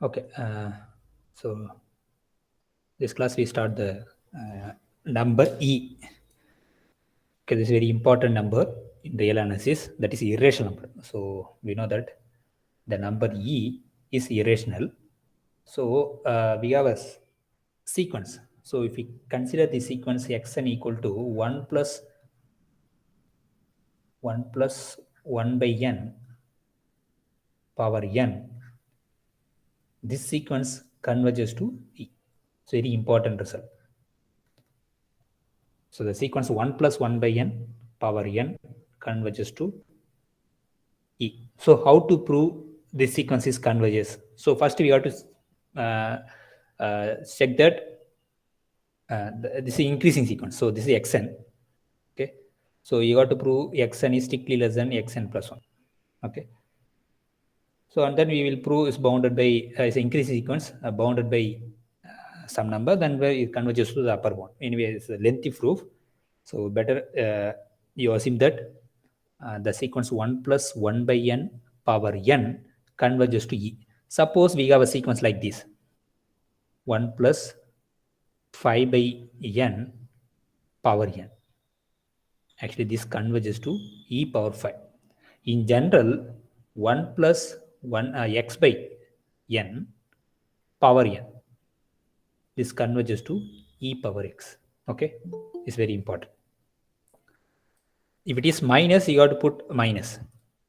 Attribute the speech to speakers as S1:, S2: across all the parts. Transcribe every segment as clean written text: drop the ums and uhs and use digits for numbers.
S1: Okay, so this class we start the number E. Okay, this is very important number in real analysis, that is irrational number. So we know that the number E is irrational. So we have a sequence. So if we consider the sequence xn equal to 1 plus 1 by n power n, this sequence converges to E. It's very important result. So the sequence 1 plus 1 by n power n converges to E. So how to prove this sequence is converges? So first we have to check that this is increasing sequence. So this is xn. Okay. So you got to prove xn is strictly less than xn plus 1. Okay. So and then we will prove is bounded by is increasing sequence bounded by some number, then where it converges to the upper one. Anyway, it's a lengthy proof. So better you assume that the sequence 1 plus 1 by n power n converges to E. Suppose we have a sequence like this: 1 plus 5 by n power n. Actually, this converges to E power 5. In general, 1 plus 1 x by n power n. This converges to E power x. Okay, it's very important. If it is minus, you have to put minus.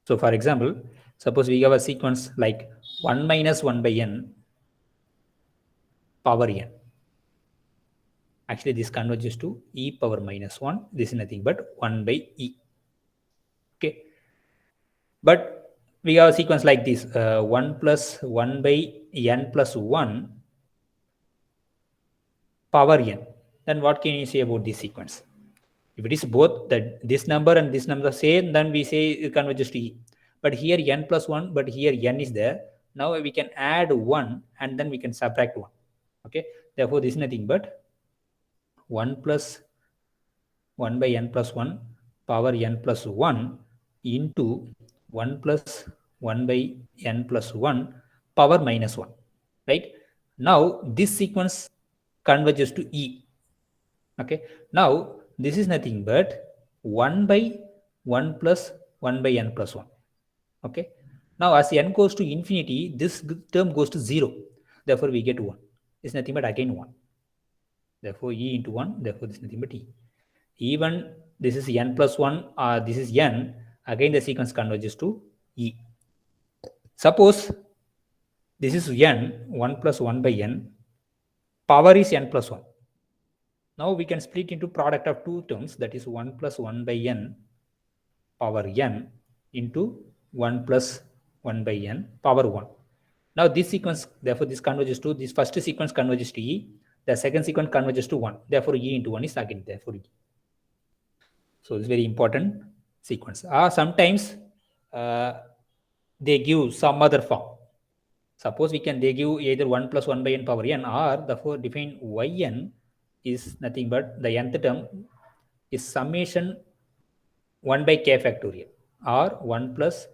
S1: So for example, suppose we have a sequence like 1 minus 1 by n power n. Actually, this converges to E power minus 1. This is nothing but 1 by E. Okay. But we have a sequence like this: 1 plus 1 by n plus 1 power n. Then what can you say about this sequence? If it is both this number and this number same, then we say it converges to E. But here n plus 1, but here n is there. Now we can add 1 and then we can subtract 1. Okay. Therefore, this is nothing but 1 plus 1 by n plus 1 power n plus 1 into 1 plus 1 by n plus 1 power minus 1. Right. Now this sequence converges to E. Okay. Now this is nothing but 1 by 1 plus 1 by n plus 1. Okay. Now as n goes to infinity, this term goes to 0. Therefore we get 1. It's nothing but again 1. Therefore E into 1. Therefore this is nothing but E. Even this is n plus 1, this is n. Again the sequence converges to E. Suppose this is n, 1 plus 1 by n. Power is n plus 1. Now we can split into product of two terms, that is 1 plus 1 by n power n into 1 plus 1 by n power 1. Now this sequence, therefore this converges to, this first sequence converges to E, the second sequence converges to 1. Therefore E into 1 is again therefore E. So it's very important sequence. Sometimes they give some other form. Suppose they give either 1 plus 1 by n power n, or therefore define yn is nothing but the nth term is summation 1 by k factorial, or 1 plus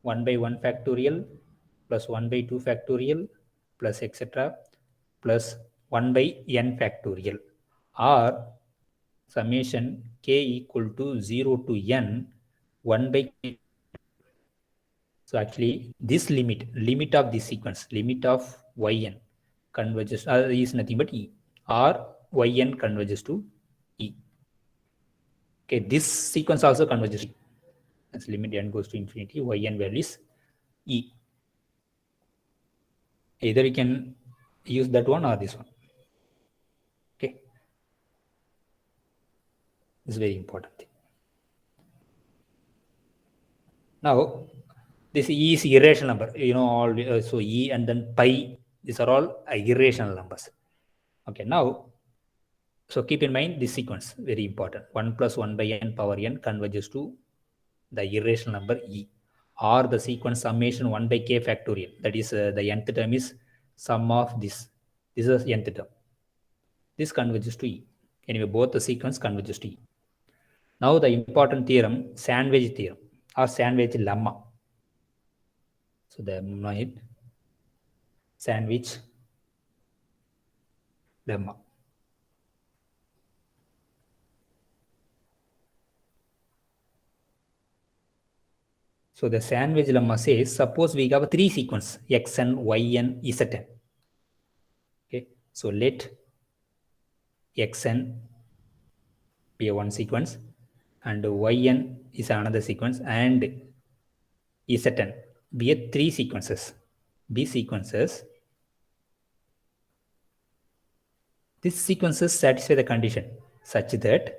S1: 1 by 1 factorial plus 1 by 2 factorial plus etc. plus 1 by n factorial, or summation k equal to 0 to n 1 by k. So actually this limit of this sequence, limit of yn converges is nothing but E, or yn converges to E. Okay, this sequence also converges to E. As limit n goes to infinity, yn value is E. Either you can use that one or this one. Okay, this is very important thing. Now this E is irrational number, all so E and then pi, these are all irrational numbers. Okay, now so keep in mind this sequence, very important. 1 plus 1 by n power n converges to the irrational number E, or the sequence summation 1 by k factorial, that is the nth term is sum of this is nth term. This converges to E. Anyway, both the sequence converges to E. Now the important theorem, sandwich theorem or sandwich lemma. So the sandwich lemma. So the sandwich lemma says, suppose we have three sequence, xn, yn, zn. Okay, so let xn be one sequence and yn is another sequence and zn be a three sequences. These sequences satisfy the condition such that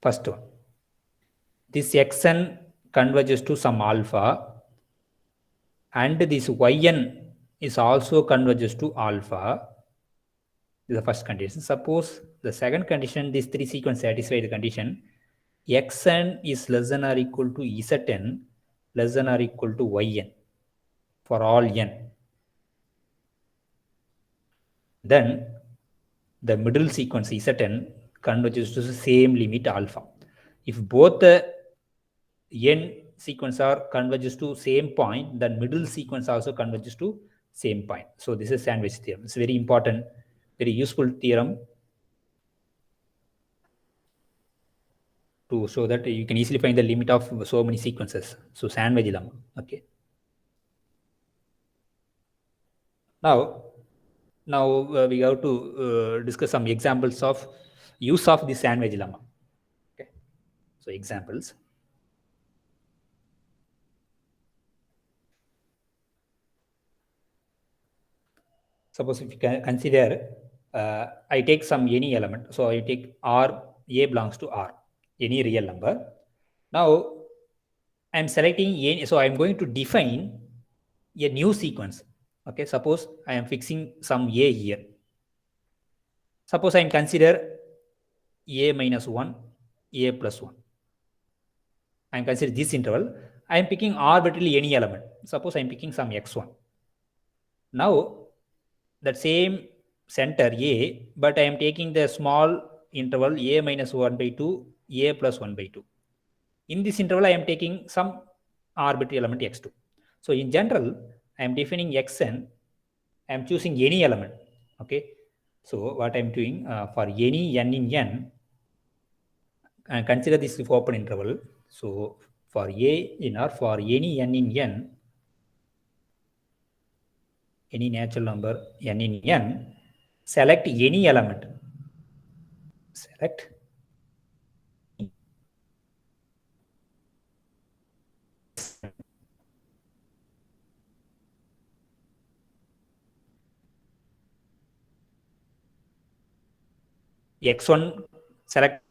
S1: first one, this xn converges to some alpha and this yn is also converges to alpha. This is the first condition. Suppose the second condition, these three sequences satisfy the condition xn is less than or equal to zn less than or equal to yn for all n. Then the middle sequence zn converges to the same limit alpha. If both the n sequence are converges to same point, then middle sequence also converges to same point. So this is sandwich theorem. It's very important, very useful theorem to show that you can easily find the limit of so many sequences. So sandwich lemma. Okay. Now we have to discuss some examples of use of the sandwich lemma. Okay. So examples. Suppose if you can consider, I take some any element. So I take R, A belongs to R, any real number. Now I'm selecting A, so I'm going to define a new sequence. Okay, suppose I am fixing some A here. Suppose I am consider A minus 1, A plus 1. I am considering this interval. I am picking arbitrarily any element. Suppose I am picking some x1. Now that same center A, but I am taking the small interval A minus 1 by 2, A plus 1 by 2. In this interval, I am taking some arbitrary element x2. So in general, I am defining xn, I am choosing any element. Okay. So what I am doing for any n in n, consider this open interval. So for A in R, for any n in n, any natural number n in n, select any element. Select x1, select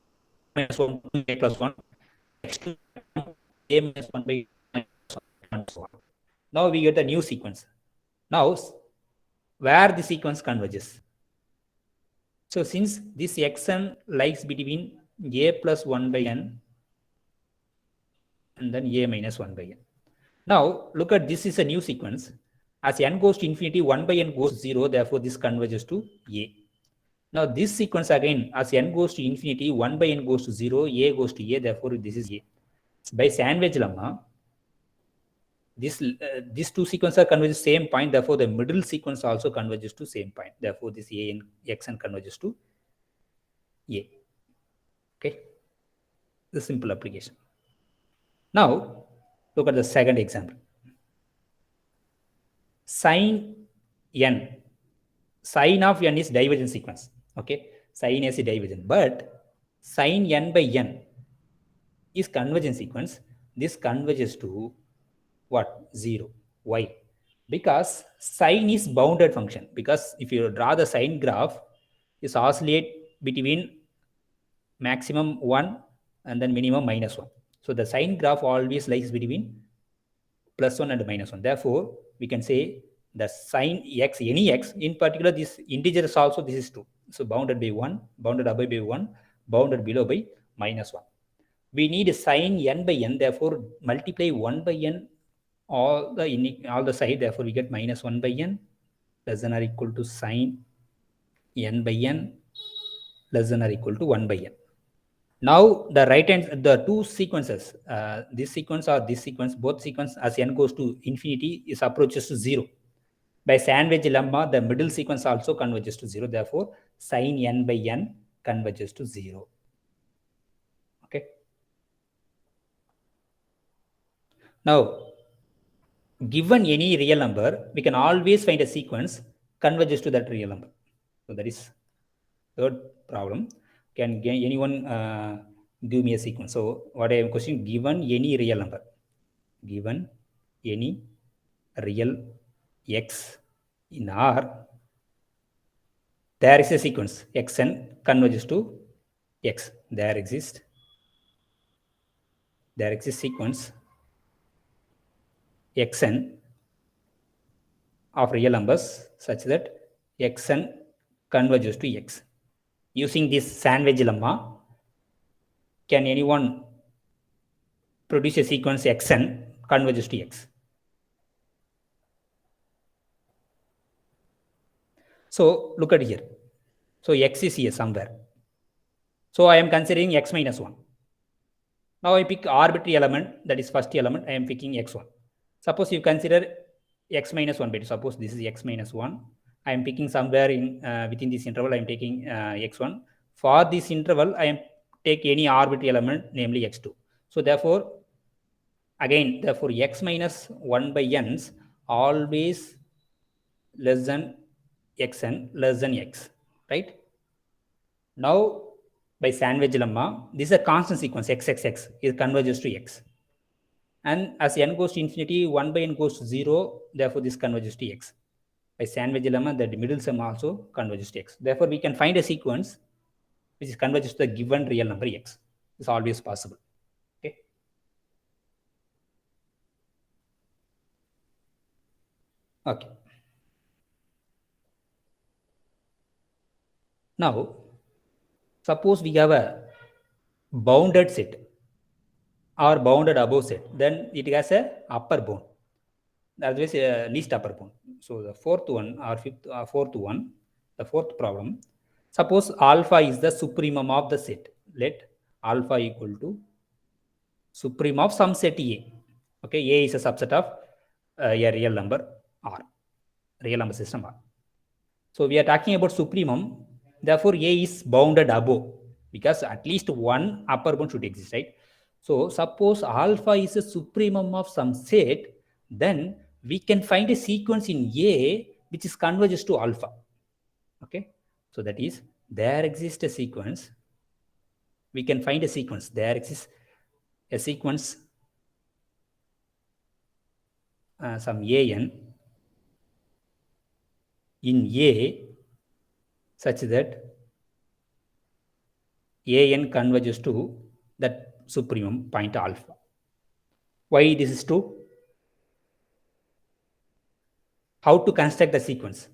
S1: minus 1, 2, a plus 1, x2, a minus 1 by 1, and so on. Now we get the new sequence. Now, where the sequence converges. So since this xn lies between a plus 1 by n and then a minus 1 by n. Now look at this is a new sequence. As n goes to infinity, 1 by n goes to 0, therefore this converges to a. Now this sequence again, as n goes to infinity, 1 by n goes to 0, a goes to a, therefore this is a. By sandwich lemma, these two sequences converge same point, therefore the middle sequence also converges to same point. Therefore this a and xn converges to a. Okay, the simple application. Now look at the second example. Sin n, sin of n is divergent sequence. Okay, sin is a divergent, but sin n by n is convergent sequence. This converges to what? 0. Why? Because sine is bounded function. Because if you draw the sine graph, it oscillate between maximum 1 and then minimum minus 1. So the sine graph always lies between plus 1 and minus 1. Therefore, we can say the sine x, any x, in particular this integer is also, this is 2. So bounded by 1, bounded above by 1, bounded below by minus 1. We need sine n by n, therefore multiply 1 by n all the side, therefore we get minus 1 by n less than or equal to sine n by n less than or equal to 1 by n. Now the right hand, the two sequences, this sequence or this sequence, both sequence as n goes to infinity is approaches to 0. By sandwich lemma, the middle sequence also converges to 0. Therefore, sin n by n converges to 0. Okay. Now, given any real number, we can always find a sequence converges to that real number. So that is third problem. Can anyone give me a sequence? So what I am questioning, given any real number, given any real x in R, there is a sequence xn converges to x. There exists sequence xn of real numbers such that xn converges to x. Using this sandwich lemma, can anyone produce a sequence xn converges to x? So look at here. So x is here somewhere. So I am considering x minus 1. Now I pick arbitrary element, that is first element, I am picking x1. Suppose you consider x minus 1 by 2. Suppose this is x minus 1. I am picking somewhere in within this interval, I am taking x1. For this interval, I am take any arbitrary element, namely x2. So therefore, again, therefore x minus 1 by n's always less than xn less than x, right? Now, by sandwich lemma, this is a constant sequence, xxx, it converges to x. And as n goes to infinity, 1 by n goes to 0, therefore this converges to x. By sandwich lemma, the middle sum also converges to x. Therefore, we can find a sequence which is converges to the given real number x. It's always possible. Okay. Okay. Now, suppose we have a bounded set or bounded above set, then it has a upper bound. Otherwise, least upper bound. So the fourth one or fourth one, the fourth problem. Suppose alpha is the supremum of the set. Let alpha equal to supreme of some set A. Okay, A is a subset of a real number R, real number system R. So we are talking about supremum. Therefore, A is bounded above because at least one upper bound should exist, right? So suppose alpha is a supremum of some set, then we can find a sequence in A which is converges to alpha. Okay, so that is there exists a sequence. We can find a sequence. There exists a sequence, some an in A such that an converges to that supremum point alpha. Why this is true? How to construct the sequence?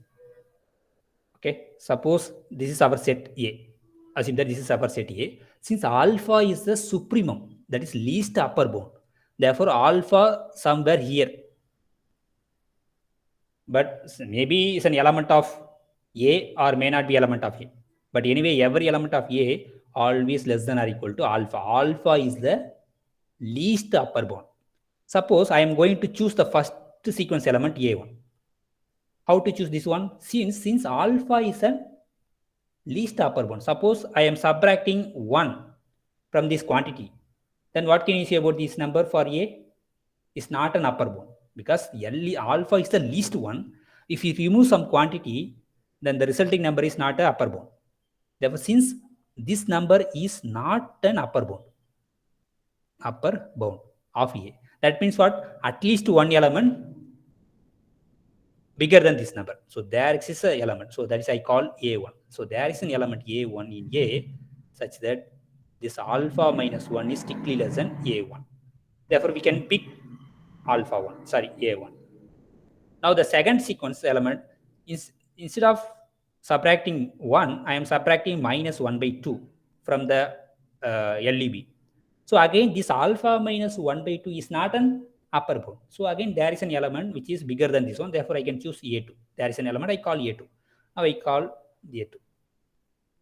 S1: Okay, suppose this is our set A. Assume that this is our set A. Since alpha is the supremum, that is least upper bound, therefore alpha somewhere here. But maybe it's an element of A or may not be element of A. But anyway, every element of A always less than or equal to alpha. Alpha is the least upper bound. Suppose I am going to choose the first sequence element A1. How to choose this one? Since alpha is a least upper bound. Suppose I am subtracting 1 from this quantity. Then what can you say about this number for A? Is not an upper bound because alpha is the least one. If you remove some quantity, then the resulting number is not an upper bound. Therefore, since this number is not an upper bound of A, that means what? At least one element bigger than this number. So there exists an element. So that is I call A1. So there is an element A1 in A such that this alpha minus 1 is strictly less than A1. Therefore, we can pick alpha 1, sorry, A1. Now the second sequence element is instead of subtracting 1, I am subtracting minus 1 by 2 from the LEB. So again, this alpha minus 1 by 2 is not an upper bound. So again, there is an element which is bigger than this one. Therefore, I can choose A2. There is an element I call A2. Now I call A2.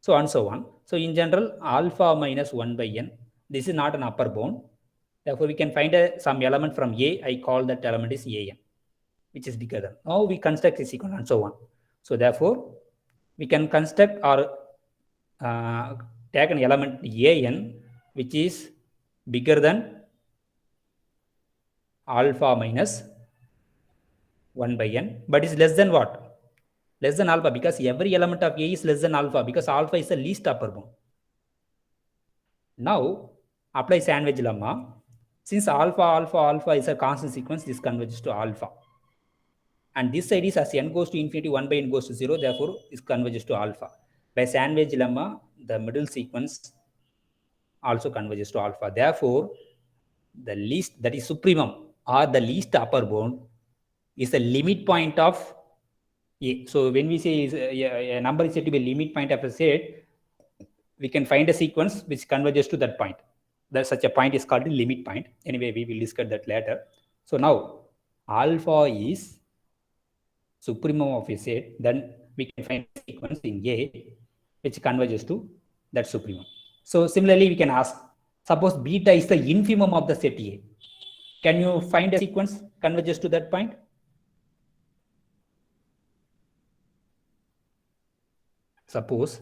S1: So and so on. So in general, alpha minus 1 by n, this is not an upper bound. Therefore, we can find some element from A. I call that element is an, which is bigger than. Now we construct a sequence and so on. So therefore, we can construct or take an element an which is bigger than alpha minus 1 by n, but is less than what? Less than alpha, because every element of A is less than alpha, because alpha is the least upper bound. Now apply sandwich lemma. Since alpha is a constant sequence, this converges to alpha. And this side is as n goes to infinity, 1 by n goes to 0, therefore it converges to alpha. By sandwich lemma, the middle sequence also converges to alpha. Therefore, the least, that is supremum or the least upper bound, is the limit point of A. So when we say a number is said to be a limit point of a set, we can find a sequence which converges to that point. That such a point is called a limit point. Anyway, we will discuss that later. So now alpha is supremum of a set, then we can find a sequence in A which converges to that supremum. So similarly, we can ask, suppose beta is the infimum of the set A. Can you find a sequence converges to that point? Suppose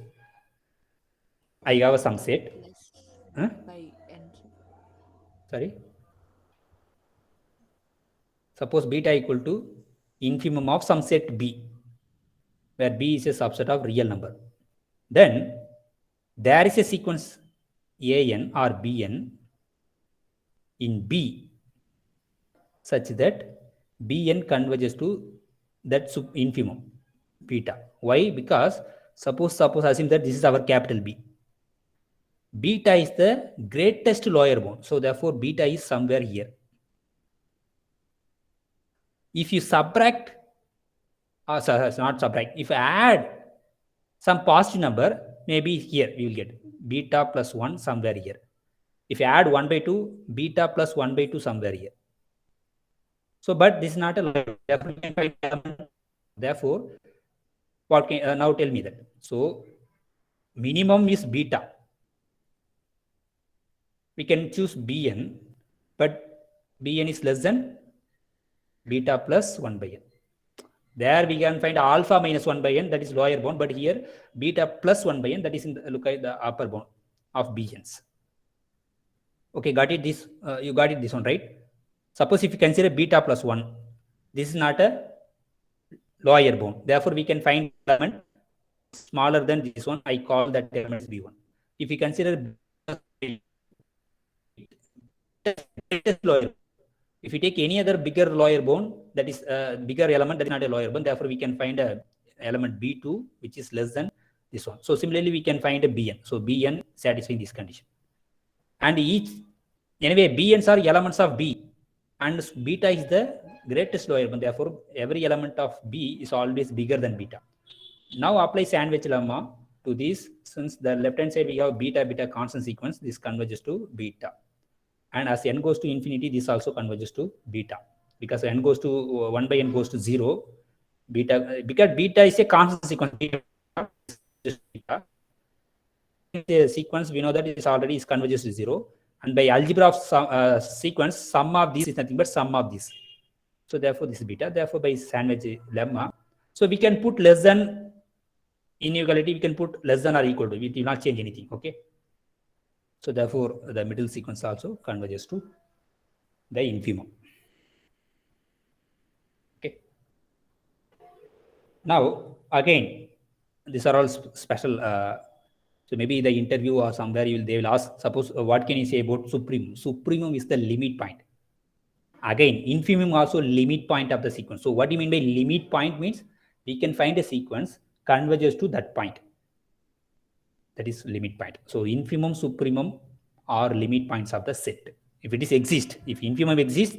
S1: I have some set. Huh?
S2: By n.
S1: Sorry. Suppose beta equal to infimum of some set B, where B is a subset of real number. Then there is a sequence an or bn in B such that bn converges to that infimum beta. Why? Because suppose assume that this is our capital B. Beta is the greatest lower bound. So therefore beta is somewhere here. If you subtract, sorry, not subtract, if you add some positive number, maybe here you will get beta plus 1 somewhere here. If you add 1 by 2, beta plus 1 by 2 somewhere here. So, but this is not a lower. Therefore, you can find element. Therefore, what can now tell me that? So, minimum is beta. We can choose bn, but bn is less than beta plus 1 by n. There we can find alpha minus 1 by n, that is lower bound, but here beta plus 1 by n, that is in the, look at the upper bound of bn's. Okay, got it? This you got it, this one, right? Suppose if you consider beta plus 1, this is not a lower bound. Therefore, we can find element smaller than this one. I call that element b1. If you consider lower, if you take any other bigger lower bound, that is bigger element, that is not a lower bound. Therefore, we can find a element b2 which is less than this one. So similarly, we can find a bn. So bn satisfying this condition. And each, anyway, bn's are elements of b, and beta is the greatest lower bound. Therefore, every element of b is always bigger than beta. Now apply sandwich lemma to this. Since the left hand side we have beta constant sequence, this converges to beta. And as n goes to infinity, this also converges to beta, because n goes to 1 by n goes to 0. Beta, because beta is a constant sequence. Beta, the sequence we know that it is already is converges to 0, and by algebra of sequence, sum of these is nothing but sum of this. So therefore this is beta. Therefore by sandwich lemma, so we can put less than inequality, we can put less than or equal to, it will not change anything. Okay, so therefore the middle sequence also converges to the infimum. Okay, now again these are all special. So maybe the interview or somewhere they will ask, suppose what can you say about supremum? Supremum is the limit point. Again, infimum also limit point of the sequence. So what do you mean by limit point? Means we can find a sequence converges to that point. That is limit point. So infimum, supremum are limit points of the set. If it is exist, if infimum exists,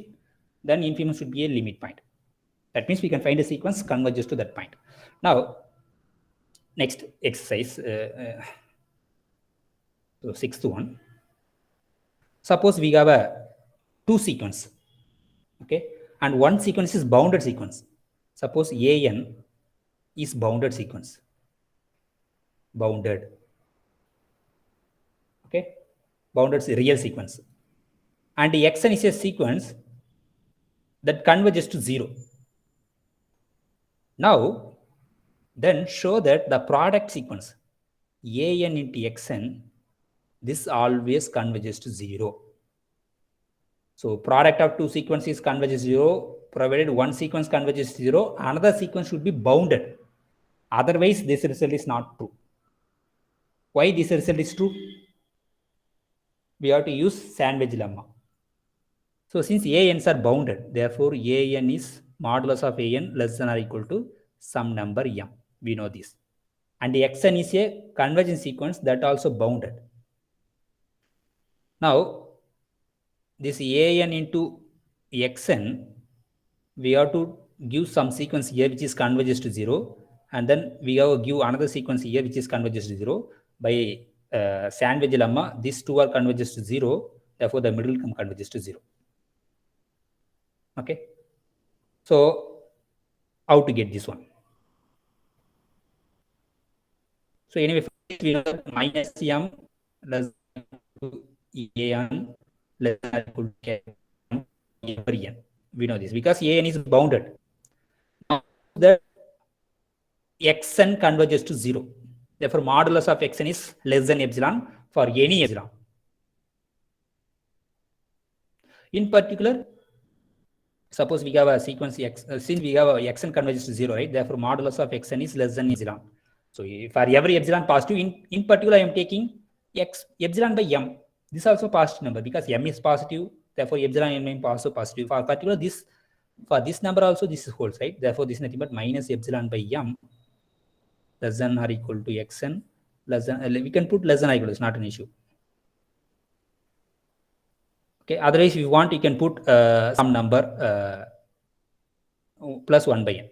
S1: then infimum should be a limit point. That means we can find a sequence converges to that point. Now, next exercise, so sixth one. Suppose we have a two sequence, okay, and one sequence is bounded sequence. Suppose an is bounded sequence, bounded. bounded real sequence. And xn is a sequence that converges to 0. Now, then show that the product sequence an into xn, this always converges to 0. So product of two sequences converges 0, provided one sequence converges to 0, another sequence should be bounded. Otherwise, this result is not true. Why this result is true? We have to use sandwich lemma. So since an's are bounded, therefore an is modulus of an less than or equal to some number m. We know this. And the xn is a convergence sequence that also bounded. Now, this an into xn, we have to give some sequence here which is converges to 0, and then we have to give another sequence here which is converges to 0. By sandwich lemma, these two are converges to 0, therefore the middle term converges to 0. Okay. So how to get this one? So anyway, we know that minus m less than equal to an less than equal to k over n. We know this because an is bounded. Now the xn converges to 0. Therefore, modulus of xn is less than epsilon for any epsilon. In particular, suppose we have a sequence x, since we have a xn converges to 0, right? Therefore, modulus of xn is less than epsilon. So for every epsilon positive, in particular, I am taking epsilon by m. This is also positive number because m is positive. Therefore, epsilon m is also positive. For particular, for this number also this holds, right? Therefore, this is nothing but minus epsilon by m less than or equal to xn less than. We can put less than or equal to. It's not an issue. Okay. Otherwise, if you want, you can put some number plus 1 by n.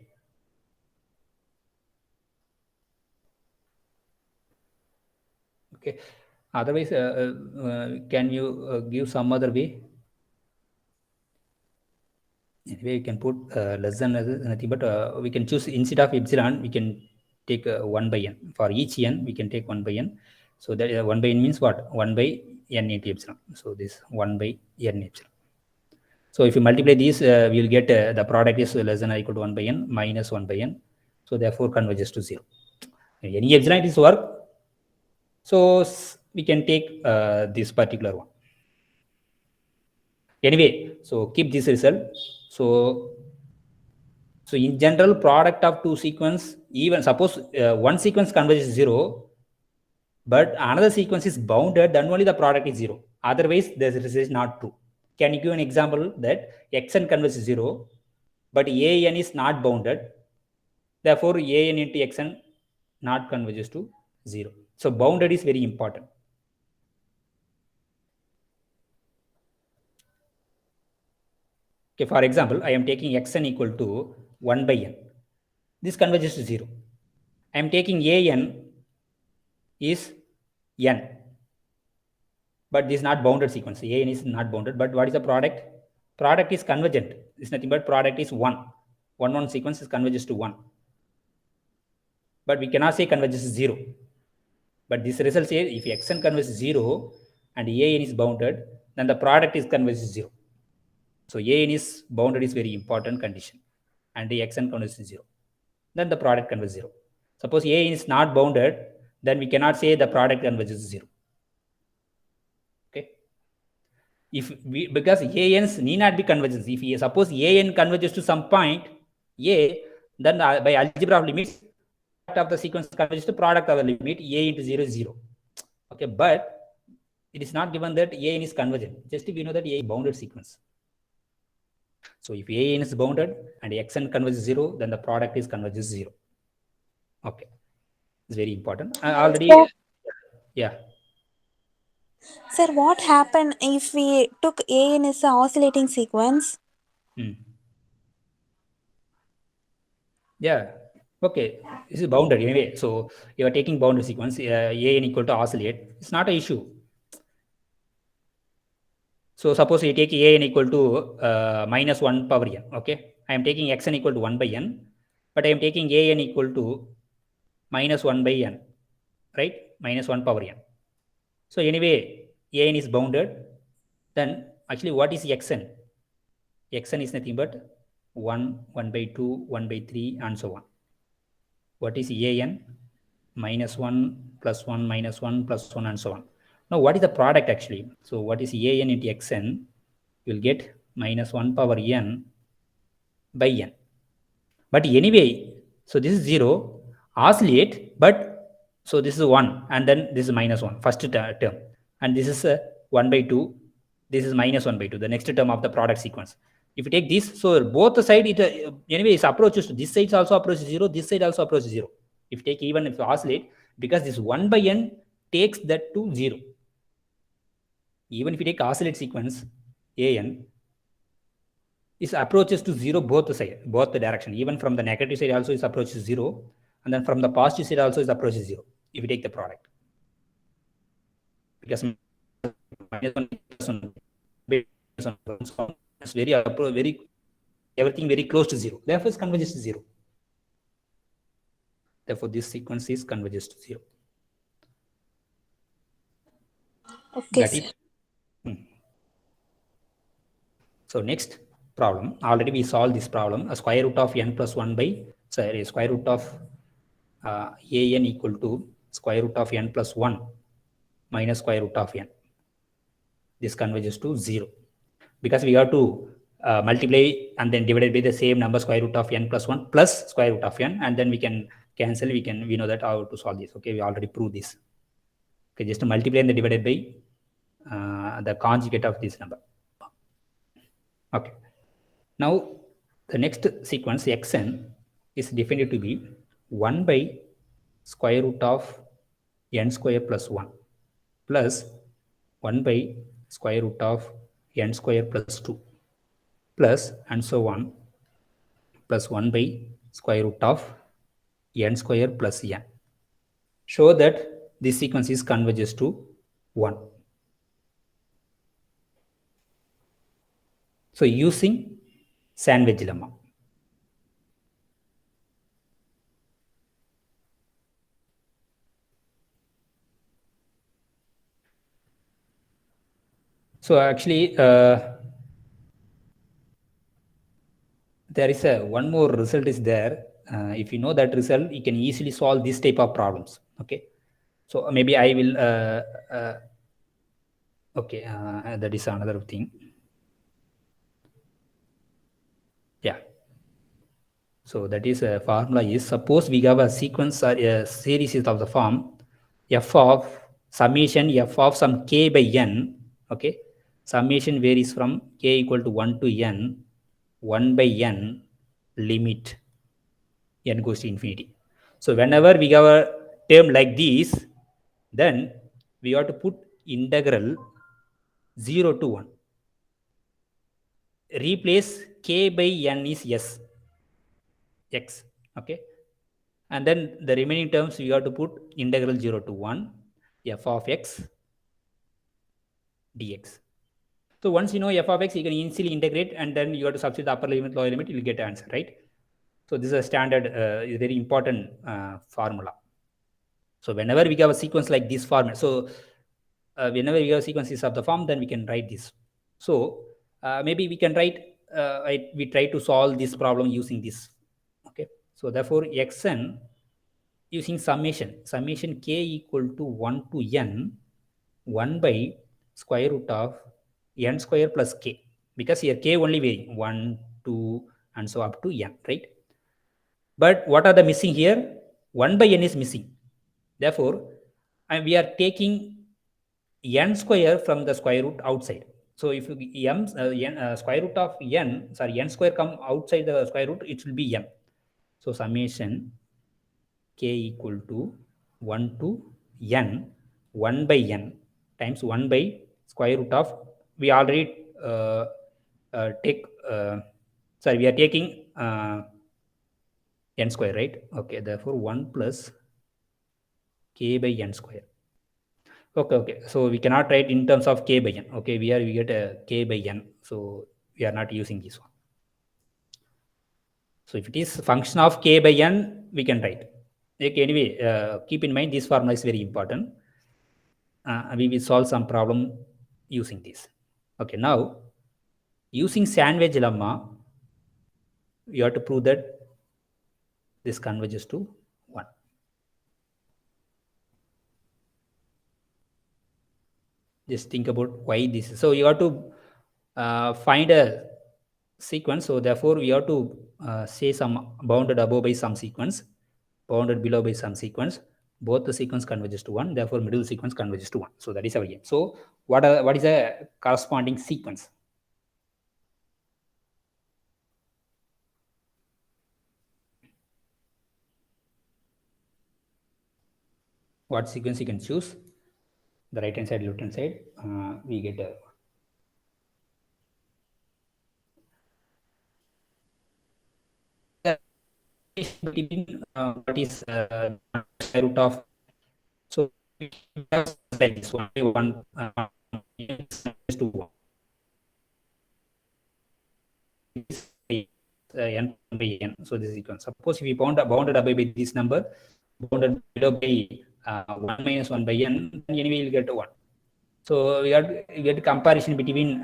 S1: Okay. Otherwise, can you give some other way? Anyway, you can put less than nothing, but we can choose instead of epsilon, we can take 1 by n. For each n, we can take 1 by n. So that 1 by n means what? 1 by n into epsilon. So this 1 by n epsilon. So if you multiply these, we will get the product is less than or equal to 1 by n minus 1 by n. So therefore converges to 0. Any epsilon is work. So we can take this particular one. Anyway, so keep this result. So in general, product of two sequence, even suppose one sequence converges to 0, but another sequence is bounded, then only the product is 0. Otherwise, this is not true. Can you give an example that xn converges to 0, but an is not bounded? Therefore, an into xn not converges to 0. So bounded is very important. Okay, for example, I am taking xn equal to 1 by n. This converges to 0. I am taking an is n, but this is not bounded sequence. An is not bounded, but what is the product? Product is convergent. It's nothing but product is 1. 1 sequence is converges to 1. But we cannot say converges to 0. But this result says if xn converges to 0 and an is bounded, then the product is converges to 0. So an is bounded is very important condition, and the xn converges to 0. Then the product converges to 0. Suppose an is not bounded, then we cannot say the product converges to 0. Okay. Because an's need not be convergence. If suppose an converges to some point a, then by algebra of limits, product of the sequence converges to product of the limit a into 0 is 0. Okay, but it is not given that an is convergent. Just we know that a is bounded sequence. So if an is bounded and xn converges 0, then the product is converges 0. Okay, it's very important. Already, yeah.
S2: Sir, what happened if we took A in as an oscillating sequence?
S1: Yeah. Okay. This is bounded anyway. So you are taking bounded sequence, an equal to oscillate. It's not an issue. So suppose you take an equal to minus 1 power n. Okay. I am taking xn equal to 1 by n, but I am taking an equal to minus 1 by n, right? Minus 1 power n. So anyway, an is bounded, then actually what is xn? Xn is nothing but 1, 1 by 2, 1 by 3 and so on. What is an? Minus 1 plus 1 minus 1 plus 1 and so on. Now what is the product actually? So what is an into xn? You will get minus 1 power n by n. But anyway, so this is 0, oscillate, but so this is 1 and then this is minus 1, first term, and this is 1 by 2, this is minus 1 by 2, the next term of the product sequence. If you take this, so both the side, it anyway is approaches to this side also approaches 0, this side also approaches 0. If you take, even if you oscillate, because this 1 by n takes that to 0. Even if you take oscillate sequence an, is approaches to 0 both the side, both the direction. Even from the negative side also is approaches 0, and then from the positive side also is approaches 0 if you take the product. Because minus 1 plus 1 is very everything very close to 0, therefore it converges to 0. Therefore this sequence is converges to 0.
S2: Okay,
S1: That
S2: sir.
S1: is, so next problem, already we solved this problem. A square root of n plus 1 by, sorry, square root of an equal to square root of n plus 1 minus square root of n. This converges to 0 because we have to multiply and then divided by the same number, square root of n plus 1 plus square root of n, and then we can cancel. We know that how to solve this. Okay, we already proved this. Okay, just to multiply and divided by the conjugate of this number. Okay, now the next sequence xn is defined to be 1 by square root of n square plus 1 plus 1 by square root of n square plus 2 plus and so on, plus 1 by square root of n square plus n. Show that this sequence is converges to 1. So using sandwich lemma. So actually there is one more result is there. If you know that result, you can easily solve this type of problems. Okay, so maybe I will okay, that is another thing. Yeah, so that is a formula is, suppose we have a sequence or a series of the form f of summation f of some k by n. Okay, summation varies from k equal to 1 to n, 1 by n, limit n goes to infinity. So whenever we have a term like this, then we have to put integral 0 to 1. Replace k by n is s, x. Okay, and then the remaining terms we have to put integral 0 to 1 f of x dx. So once you know f of x, you can easily integrate, and then you have to substitute the upper limit, lower limit, you will get the answer, right? So this is a standard, is very important formula. So whenever we have a sequence like this format, so whenever we have sequences of the form, then we can write this. So maybe we can write, we try to solve this problem using this. Okay, so therefore xn using summation k equal to 1 to n, 1 by square root of n square plus k, because here k only varying 1, 2 and so up to n, right? But what are the missing here? 1 by n is missing. Therefore we are taking n square from the square root outside. So if m square root of n square come outside the square root, it will be m. So summation k equal to 1 to n, 1 by n times 1 by square root of, we already take sorry, we are taking n square, right? Okay, therefore 1 plus k by n square. Okay, so we cannot write in terms of k by n. Okay, we get a k by n, so we are not using this one. So if it is function of k by n, we can write. Okay, anyway, keep in mind this formula is very important. we will solve some problem using this. Okay, now using sandwich lemma, you have to prove that this converges to 1. Just think about why this is. So you have to find a sequence. So therefore, we have to say some bounded above by some sequence, bounded below by some sequence. Both the sequence converges to 1. Therefore, middle sequence converges to 1. So that is our game. So what is a corresponding sequence? What sequence you can choose? The right hand side, left hand side. We get a between what is square root of. So we have like this one by one to 1. N by n. So this is equal. Suppose if we bounded above by this number, bounded below by 1 minus 1 by n, then anyway you'll get 1. So we get comparison between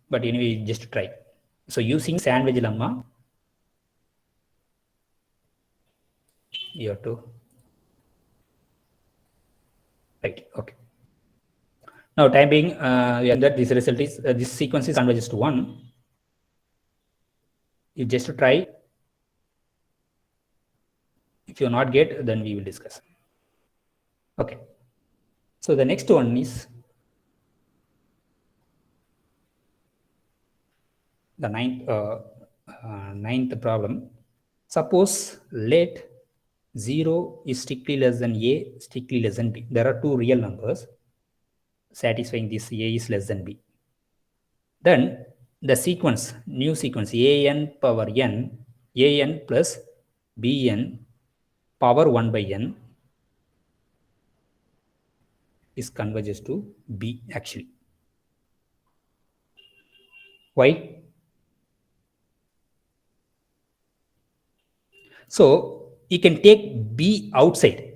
S1: but anyway, just try. So using sandwich lemma, you have to right. Okay. Now time being, that this result is this sequence is converges to 1. You just try. If you not get, then we will discuss. Okay. So the next one is the ninth problem. Suppose let 0 is strictly less than a, strictly less than b. There are two real numbers satisfying this a is less than b. Then the sequence, new sequence, an power n, an plus bn power 1 by n is converges to b actually. Why? So you can take b outside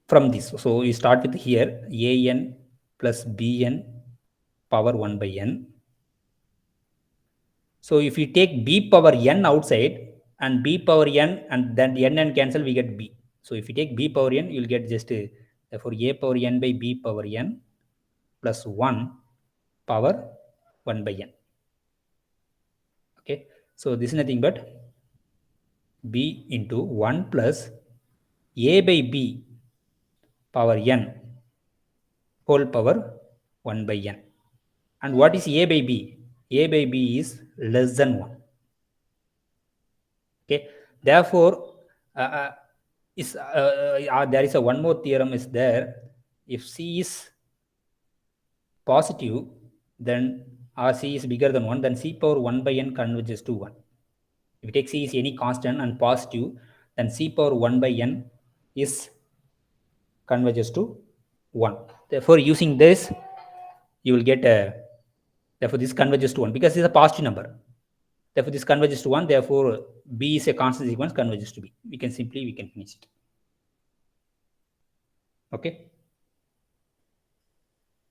S1: from this. So you start with here an plus bn power 1 by n. So if you take b power n outside and b power n and then n cancel, we get b. So if you take b power n, you'll get just therefore a power n by b power n plus 1 power 1 by n. Okay. So this is nothing but b into 1 plus a by b power n whole power 1 by n. And what is a by b? A by b is less than 1. Okay. Therefore, there is a one more theorem is there. If c is positive, then c is bigger than 1, then c power 1 by n converges to 1. If you take c is any constant and positive, then c power 1 by n is converges to 1. Therefore, using this, you will get therefore this converges to 1 because it's a positive number. Therefore, this converges to 1. Therefore, b is a constant sequence, converges to b. We can finish it. Okay.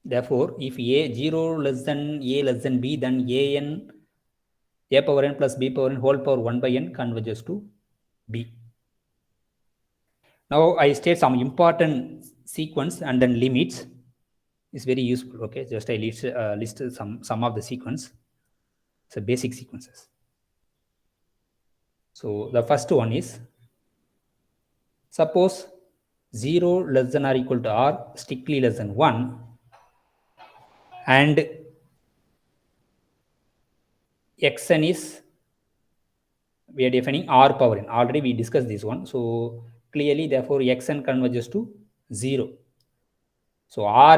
S1: Therefore, if a 0 less than a less than b, then a power n plus b power n whole power 1 by n converges to b. Now I state some important sequence and then limits. It's very useful. Okay, just I list some of the sequence. So basic sequences. So the first one is suppose 0 less than or equal to r strictly less than 1 and xn is, we are defining r power n. Already we discussed this one. So clearly, therefore, xn converges to 0. So r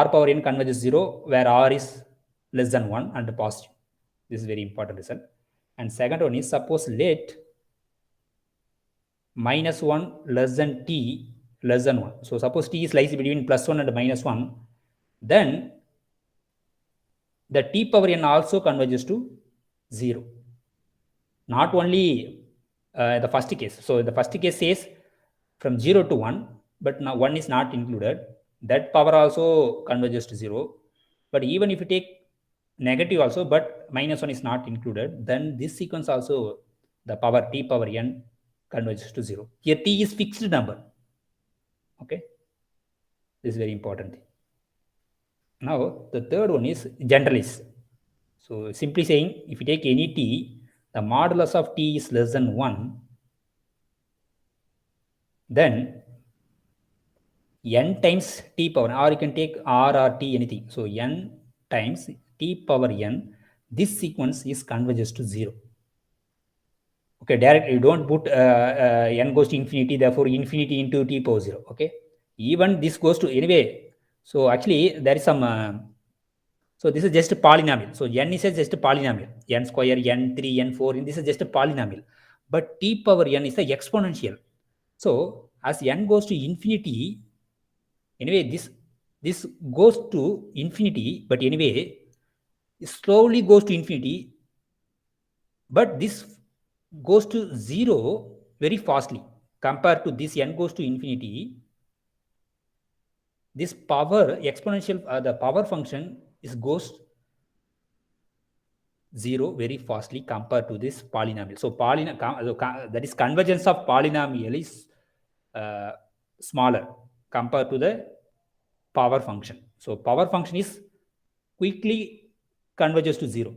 S1: power n converges 0 where r is less than 1 and positive. This is very important result. And second one is suppose let minus 1 less than t less than 1. So suppose t is lies between plus 1 and minus 1, then the t power n also converges to 0. Not only the first case. So the first case says from 0 to 1, but now 1 is not included. That power also converges to 0. But even if you take negative also, but minus 1 is not included, then this sequence also, the power t power n converges to 0. Here t is fixed number. Okay, this is very important thing. Now the third one is generalized. So simply saying, if you take any t, the modulus of t is less than 1, then n times t power, or you can take r or t, anything. So n times t power n, this sequence is converges to 0. Okay, direct, you don't put n goes to infinity, therefore infinity into t power 0. Okay, even this goes to anyway. So actually there is some so this is just a polynomial. So n is just a polynomial, n square, n3, n4, and this is just a polynomial. But t power n is a exponential. So as n goes to infinity, anyway, this goes to infinity, but anyway, it slowly goes to infinity, but this goes to 0 very fastly compared to this n goes to infinity. This power exponential, the power function is goes 0 very fastly compared to this polynomial. So that is convergence of polynomial is smaller compared to the power function. So power function is quickly converges to 0.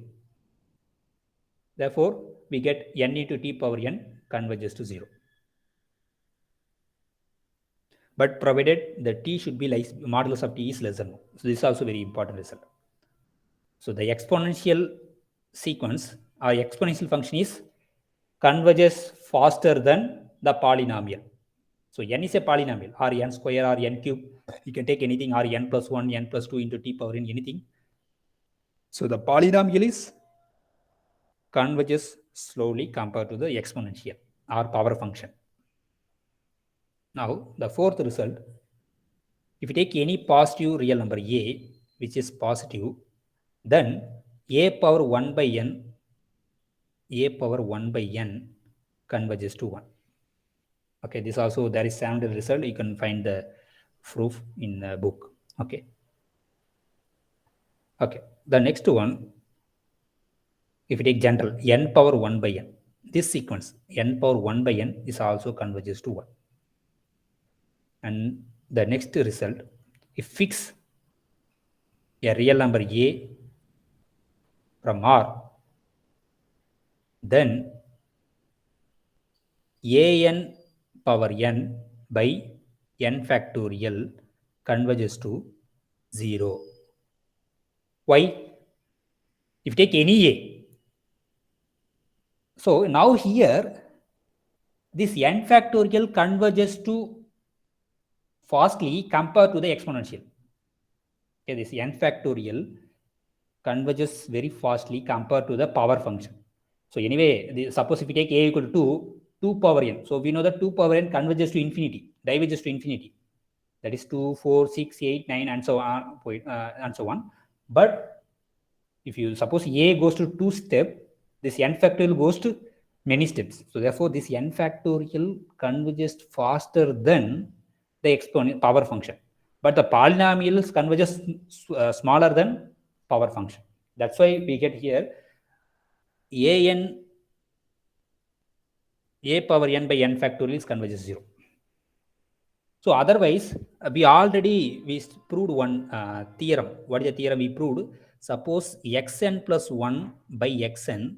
S1: Therefore, we get n into t power n converges to 0. But provided the t should be like modulus of t is less than 1. So this is also very important result. So the exponential sequence or exponential function is converges faster than the polynomial. So n is a polynomial, or n square or n cube. You can take anything, or n plus 1, n plus 2 into t power n, anything. So the polynomial is converges slowly compared to the exponential or power function. Now the fourth result, if you take any positive real number a, which is positive, then a power 1 by n, a power 1 by n converges to 1. Okay, this also there is standard result. You can find the proof in the book. Okay. Okay. The next one, if you take general n power 1 by n, this sequence n power 1 by n is also converges to 1. And the next result, if fix a real number a from R, then an power n by n factorial converges to 0. Why? If you take any a, so now here this n factorial converges to fastly compared to the exponential. Okay, this n factorial converges very fastly compared to the power function. So anyway, suppose if you take a equal to 2 power n, so we know that 2 power n converges to infinity, diverges to infinity. That is 2, 4, 6, 8, 9, and so on, and so on. But if you suppose a goes to 2 step, this n factorial goes to many steps. So therefore, this n factorial converges faster than the exponent power function. But the polynomials converges smaller than power function. That's why we get here a power n by n factorial is converges 0. So otherwise, we proved one theorem. What is the theorem we proved? Suppose xn plus 1 by xn,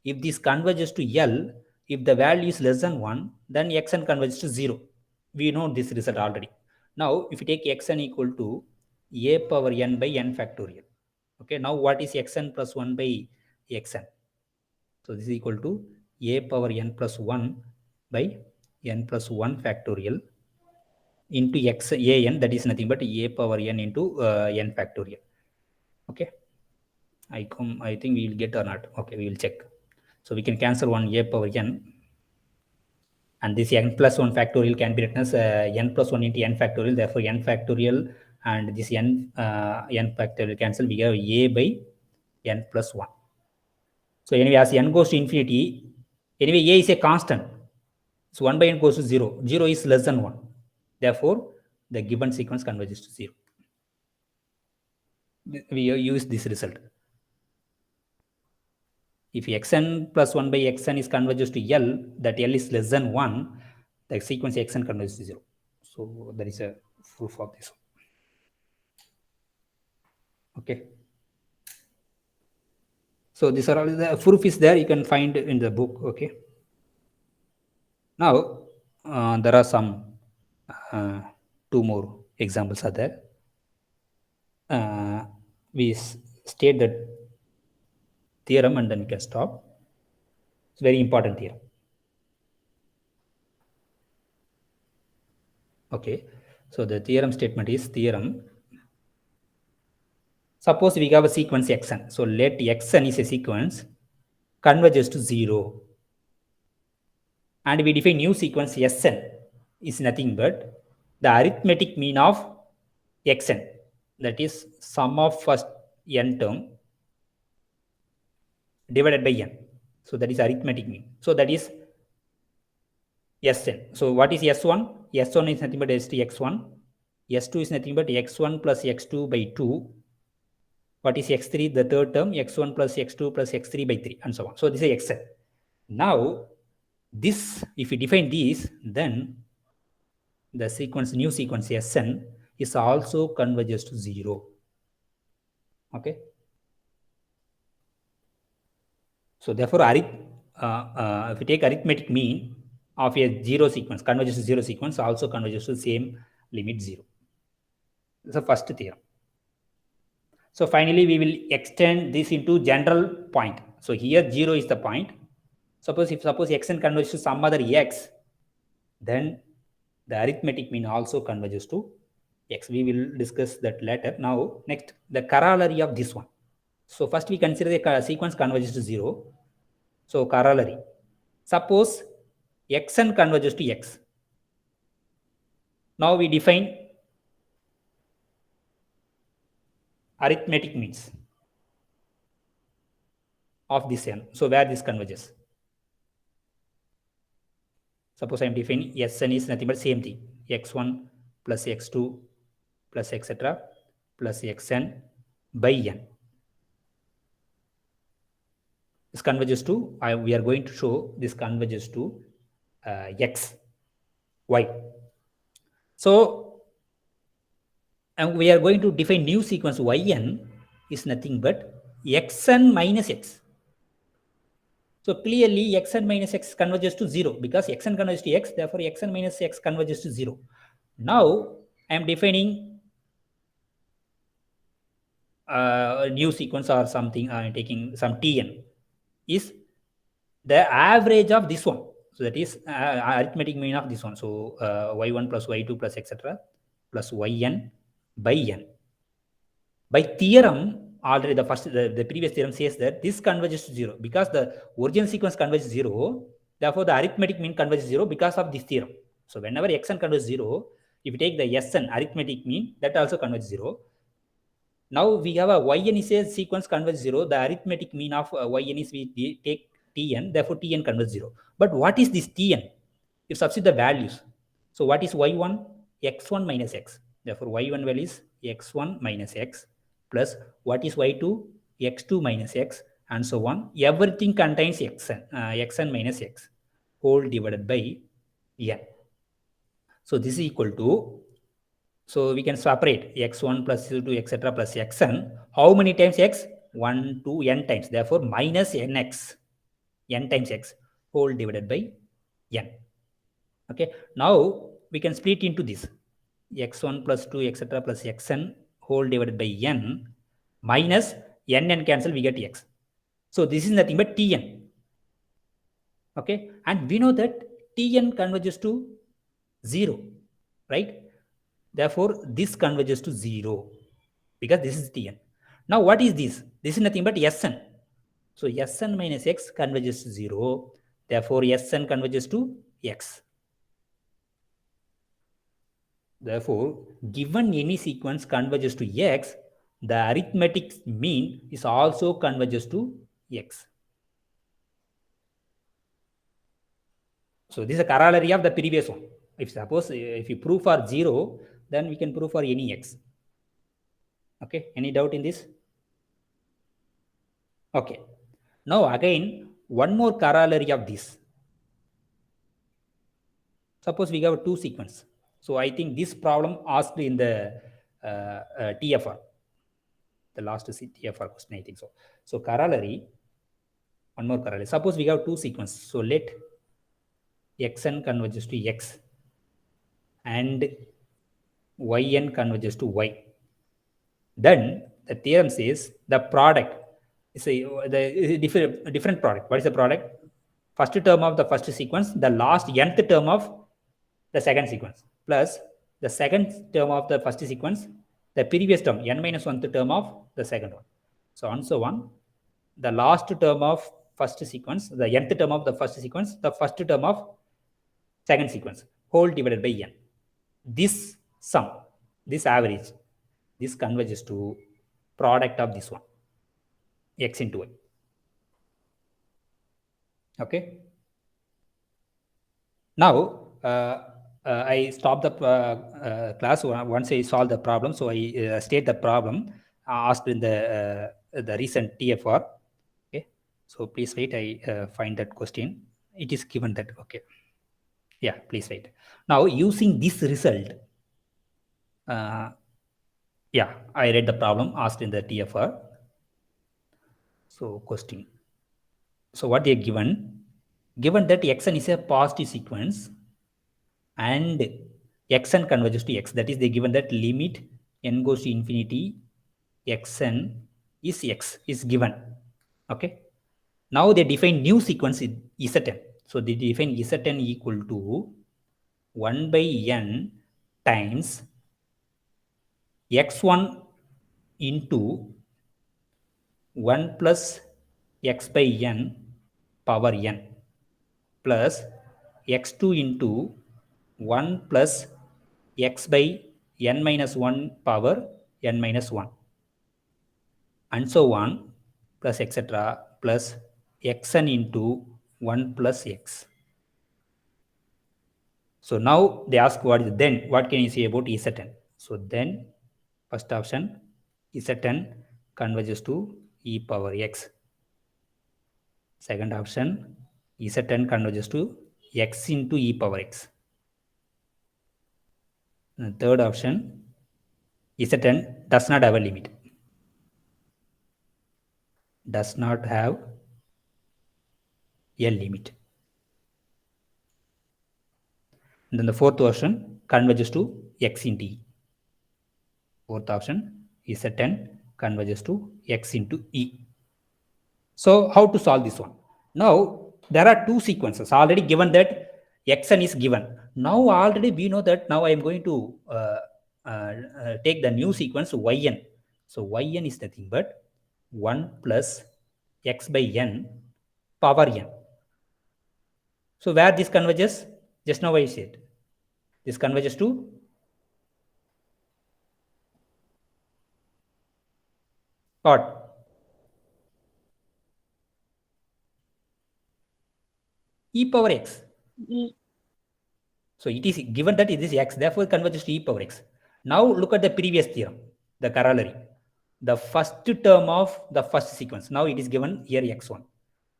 S1: if this converges to L, if the value is less than 1, then xn converges to 0. We know this result already. Now, if you take xn equal to a power n by n factorial. Okay, now what is xn plus 1 by xn? So this is equal to a power n plus 1 by n plus 1 factorial into x a n, that is nothing but a power n into n factorial. Okay, I think we will get or not. Okay, we will check. So we can cancel one a power n, and this n plus 1 factorial can be written as n plus 1 into n factorial. Therefore, n factorial and this n factorial cancel. We have a by n plus 1. So anyway, as n goes to infinity, anyway a is a constant. So 1 by n goes to 0. 0 is less than 1. Therefore, the given sequence converges to 0. We use this result. If xn plus 1 by xn is converges to L, that L is less than 1, the sequence xn converges to 0. So there is a proof of this. Okay. So these are all the proof is there. You can find in the book. Okay. Now there are some two more examples are there. We state that theorem and then we can stop. It's very important theorem. Okay. So the theorem statement is theorem. Suppose we have a sequence xn. So let xn is a sequence converges to 0. And we define new sequence Sn is nothing but the arithmetic mean of xn. That is sum of first n term divided by n. So that is arithmetic mean. So that is Sn. So what is S1? S1 is nothing but x1. S2 is nothing but x1 plus x2 by 2. What is x3? The third term, x1 plus x2 plus x3 by 3 and so on. So this is xn. Now this, if we define these, then the sequence, new sequence Sn is also converges to 0. Okay. So therefore, if we take arithmetic mean of a 0 sequence, converges to 0 sequence also converges to the same limit 0. This is the first theorem. So finally, we will extend this into general point. So here 0 is the point. Suppose xn converges to some other x, then the arithmetic mean also converges to x. We will discuss that later. Now, next, the corollary of this one. So first we consider the sequence converges to 0. So corollary. Suppose xn converges to x. Now we define arithmetic means of this n. So where this converges. Suppose I am defining Sn is nothing but same thing. x1 plus x2 plus etc. plus xn by n. This converges to, we are going to show this converges to x, y. So, and we are going to define new sequence yn is nothing but xn minus x. So clearly xn minus x converges to 0 because xn converges to x, therefore xn minus x converges to 0. Now I am defining a new sequence or something, taking some tn is the average of this one. So that is arithmetic mean of this one. So y1 plus y2 plus etc. plus yn by n. By theorem, already the previous theorem says that this converges to 0 because the original sequence converges 0. Therefore, the arithmetic mean converges 0 because of this theorem. So whenever xn converges 0, if you take the Sn arithmetic mean, that also converges 0. Now we have a yn is a sequence converges 0. The arithmetic mean of yn is we take tn, therefore tn converges 0. But what is this tn? If substitute the values. So what is y1? x1 minus x. Therefore y1 value is x1 minus x plus what is y2? x2 minus x and so on. Everything contains xn minus x whole divided by n. So this is equal to, so we can separate x1 plus x2 etc. plus xn. How many times x? 1 to n times. Therefore minus nx, n times x whole divided by n. Okay. Now we can split into this x1 plus 2 etc. plus xn whole divided by n minus n cancel, we get x. So this is nothing but tn. Okay. And we know that tn converges to 0, right? Therefore this converges to 0 because this is tn. Now what is this? This is nothing but Sn. So Sn minus x converges to 0. Therefore Sn converges to x. Therefore, given any sequence converges to x, the arithmetic mean is also converges to x. So this is a corollary of the previous one. If suppose if you prove for 0, then we can prove for any x. Okay, any doubt in this? Okay. Now again, one more corollary of this. Suppose we have two sequence. So I think this problem asked in the TFR, the last TFR question, I think so. So corollary, one more corollary. Suppose we have two sequences. So let xn converges to x and yn converges to y. Then the theorem says the product is the different product. What is the product? First term of the first sequence, the last nth term of the second sequence, plus the second term of the first sequence, the previous term, n minus 1th term of the second one. So on so on, the last term of first sequence, the nth term of the first sequence, the first term of second sequence, whole divided by n. This sum, this average, this converges to product of this one, x into y. Okay. Now, I stop the class once I solve the problem. So I state the problem asked in the recent TFR. Okay. So please wait. I find that question. It is given that. Okay. Yeah, please wait. Now, using this result, yeah, I read the problem asked in the TFR. So question. So what they are given that xn is a positive sequence and xn converges to x, that is they given that limit n goes to infinity xn is x is given. Okay. Now they define new sequence in Zn. So they define Zn equal to 1 by n times x1 into 1 plus x by n power n plus x2 into 1 plus x by n minus 1 power n minus 1 and so on plus etc plus xn into 1 plus x. So now they ask what is then what can you say about Zn? So then first option Zn converges to e power x. Second option Zn converges to x into e power x. And third option Zn does not have a limit. Does not have a limit. And then the fourth option converges to x into e. Fourth option Zn converges to x into e. So how to solve this one? Now there are two sequences already given that xn is given. Now already we know that now I am going to take the new sequence yn. So yn is nothing but 1 plus x by n power n. So where this converges? Just now I said this converges to what? E power x. So it is given that it is x, therefore it converges to e power x. Now look at the previous theorem, the corollary. The first term of the first sequence. Now it is given here x1.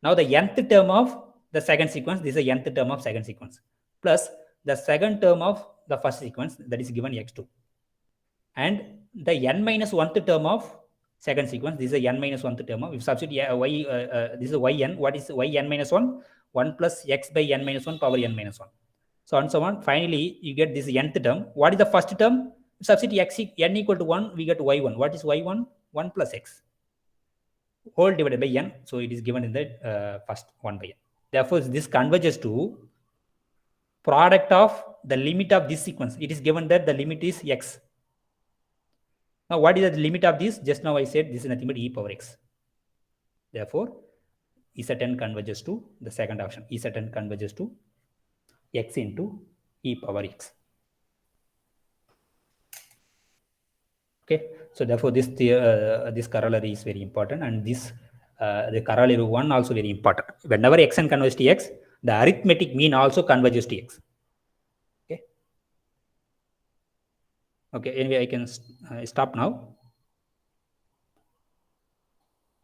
S1: Now the nth term of the second sequence, this is the nth term of second sequence, plus the second term of the first sequence, that is given x2. And the n minus 1th term of second sequence, this is a n minus 1th term of, if substitute y, this is yn, what is yn minus 1? 1 plus x by n minus 1 power n minus 1. So on so on. Finally, you get this nth term. What is the first term? Substitute x n equal to 1, we get y1. What is y1? 1 plus x whole divided by n. So it is given in the first 1 by n. Therefore, this converges to product of the limit of this sequence. It is given that the limit is x. Now, what is the limit of this? Just now I said this is nothing but e power x. Therefore, Zn converges to the second option. Zn converges to x into e power x. Okay, so therefore this corollary is very important, and this the corollary 1 also very important. Whenever xn converges to x, the arithmetic mean also converges to x. Okay. Okay, anyway, I can stop now.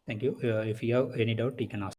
S1: Thank you. If you have any doubt, you can ask.